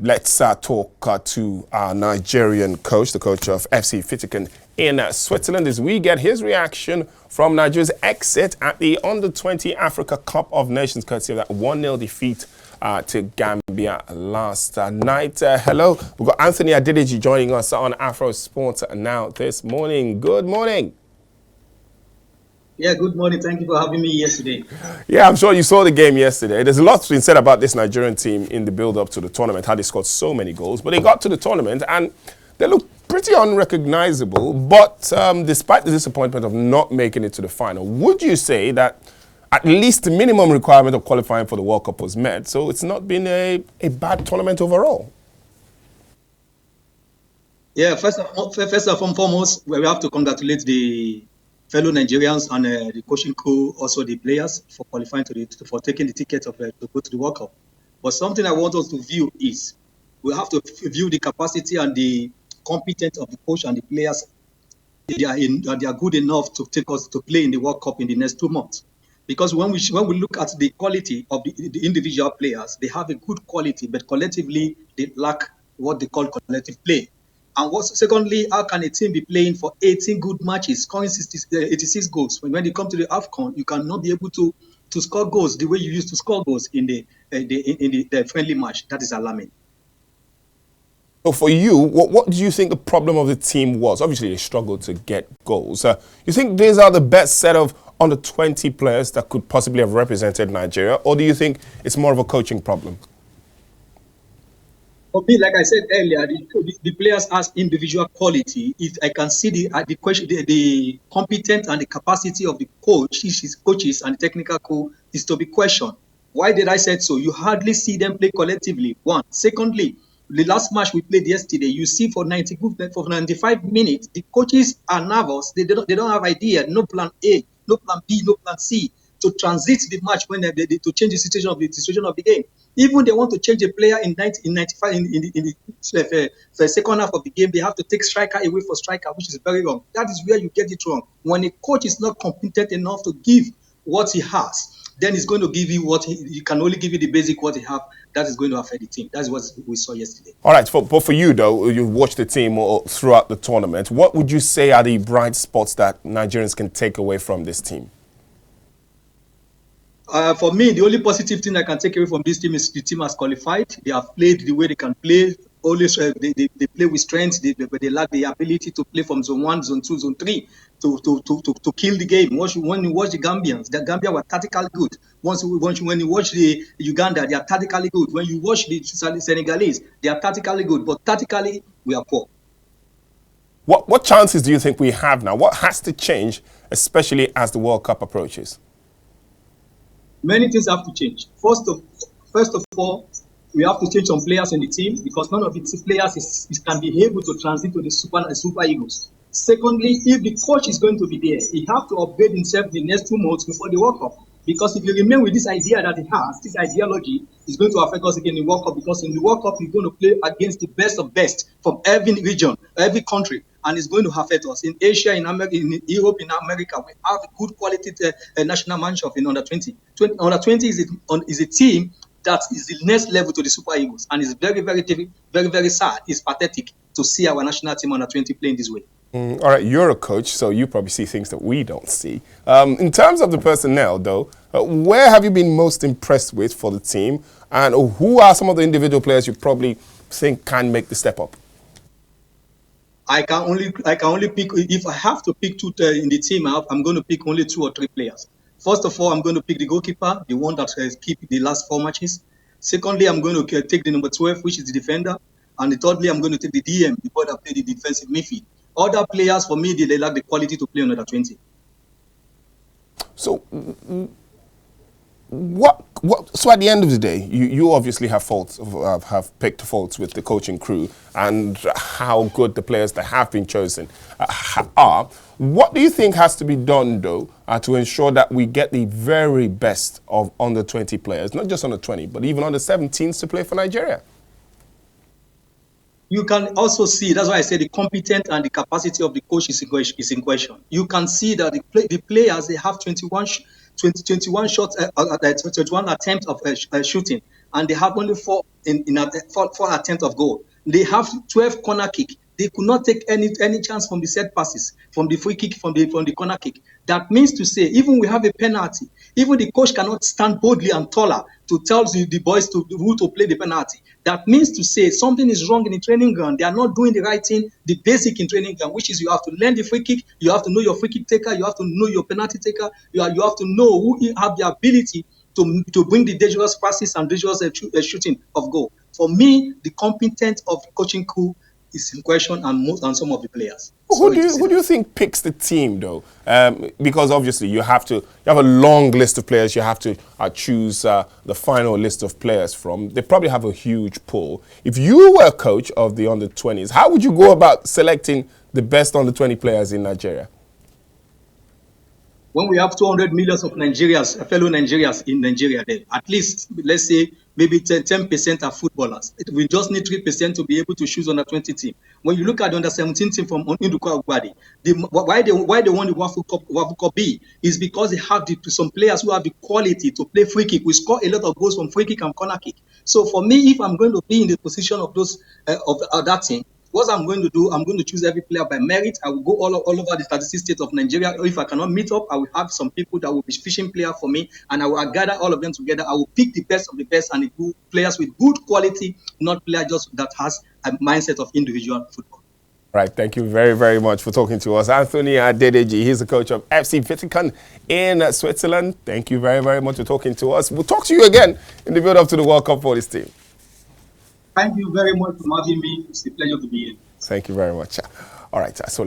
Let's talk to our Nigerian coach, the coach of FC Fitiken in Switzerland, as we get his reaction from Nigeria's exit at the Under-20 Africa Cup of Nations, courtesy of that 1-0 defeat to Gambia last night. Hello, we've got Anthony Adedeji joining us on Afrosport now this morning. Good morning. Yeah, good morning. Thank you for having me yesterday. Yeah, I'm sure you saw the game yesterday. There's a lot been said about this Nigerian team in the build-up to the tournament, how they scored so many goals. But they got to the tournament and they look pretty unrecognizable. But despite the disappointment of not making it to the final, would you say that at least the minimum requirement of qualifying for the World Cup was met? So it's not been a bad tournament overall. Yeah, first and foremost, we have to congratulate the fellow Nigerians and the coaching crew, also the players, for qualifying for taking the ticket to go to the World Cup. But something I want us to view is we have to view the capacity and the competence of the coach and the players. They are good enough to take us to play in the World Cup in the next 2 months. Because when we look at the quality of the individual players, they have a good quality, but collectively they lack what they call collective play. And secondly, how can a team be playing for 18 good matches, scoring 86 goals? When you come to the AFCON, you cannot be able to score goals the way you used to score goals in the friendly match. That is alarming. So for you, what do you think the problem of the team was? Obviously, they struggled to get goals. You think these are the best set of under 20 players that could possibly have represented Nigeria? Or do you think it's more of a coaching problem? For me, like I said earlier, the players has individual quality. If I can see the competence and the capacity of the coaches and the technical crew is to be questioned. Why did I say so? You hardly see them play collectively. One. Secondly, the last match we played yesterday, you see for 95 minutes, the coaches are nervous. They don't have idea. No plan A, no plan B, no plan C to transit the match when they to change the situation of the game. Even they want to change a player in 95 in the second half of the game, they have to take striker away for striker, which is very wrong. That is where you get it wrong. When a coach is not competent enough to give what he has, then he's going to give you what he can only give you the basic what he have. That is going to affect the team. That's what we saw yesterday. All right, but for you though, you've watched the team throughout the tournament. What would you say are the bright spots that Nigerians can take away from this team? For me, the only positive thing I can take away from this team is the team has qualified. They have played the way they can play. Always they play with strength, but they lack the ability to play from zone 1, zone 2, zone 3 to kill the game. When you watch the Gambians, the Gambia were tactically good. When you watch the Uganda, they are tactically good. When you watch the Senegalese, they are tactically good. But tactically, we are poor. What chances do you think we have now? What has to change, especially as the World Cup approaches? Many things have to change. First of all, we have to change some players in the team because none of the players can be able to transit to the Super Eagles. Secondly, if the coach is going to be there, he has to upgrade himself the next 2 months before the World Cup. Because if you remain with this idea that he has, this ideology is going to affect us again in the World Cup. Because in the World Cup, you're going to play against the best of best from every region, every country. And it's going to affect us. In Asia, in America, in Europe, in America, we have a good quality national matchup in under-20. Under-20 is a team that is the next level to the Super Eagles. And it's very, very, very, very sad. It's pathetic to see our national team under-20 playing this way. All right, you're a coach, so you probably see things that we don't see. In terms of the personnel, though, where have you been most impressed with for the team? And who are some of the individual players you probably think can make the step up? I can only pick, if I have to pick two in the team, I'm going to pick only 2 or 3 players. First of all, I'm going to pick the goalkeeper, the one that keep the last 4 matches. Secondly, I'm going to take the number 12, which is the defender. And thirdly, I'm going to take the DM, the boy that played the defensive midfield. Other players, for me, they lack the quality to play on under 20. So, so at the end of the day, you obviously have picked faults with the coaching crew and how good the players that have been chosen are. What do you think has to be done, though, to ensure that we get the very best of under 20 players, not just under 20, but even under 17s to play for Nigeria? You can also see, that's why I say the competence and the capacity of the coach is in question. You can see that the players, they have 21 shots, 21 attempts of shooting. and they have only four attempts of goal. They have 12 corner kick. They could not take any chance from the set passes, from the free kick, from the corner kick. That means to say, even we have a penalty, even the coach cannot stand boldly and taller to tell the boys who to play the penalty. That means to say something is wrong in the training ground. They are not doing the right thing, the basic in training ground, which is you have to learn the free kick, you have to know your free kick taker, you have to know your penalty taker, you have to know who have the ability to bring the dangerous passes and dangerous shooting of goal. For me, the competence of the coaching crew is in question, and some of the players. Who do you think picks the team, though? Because obviously you have a long list of players. You have to choose the final list of players from. They probably have a huge pool. If you were a coach of the under-20s, how would you go about selecting the best under-20 players in Nigeria? When we have 200 millions of Nigerians, fellow Nigerians in Nigeria, then at least, let's say, maybe 10% are footballers. We just need 3% to be able to choose under 20 team. When you look at the under 17 team from Nduka Ogwadi, why they won the Wafu Cup B is because they have some players who have the quality to play free kick. We score a lot of goals from free kick and corner kick. So for me, if I'm going to be in the position of those of that team, what I'm going to do, I'm going to choose every player by merit. I will go all over the 36 states of Nigeria. If I cannot meet up, I will have some people that will be fishing player for me, and I will gather all of them together. I will pick the best of the best and the players with good quality, not player just that has a mindset of individual football. Right, thank you very, very much for talking to us. Anthony Adedeji, he's the coach of FC Vatican in Switzerland. Thank you very, very much for talking to us. We'll talk to you again in the build-up to the World Cup for this team. Thank you very much for having me. It's a pleasure to be here. Thank you very much. All right, so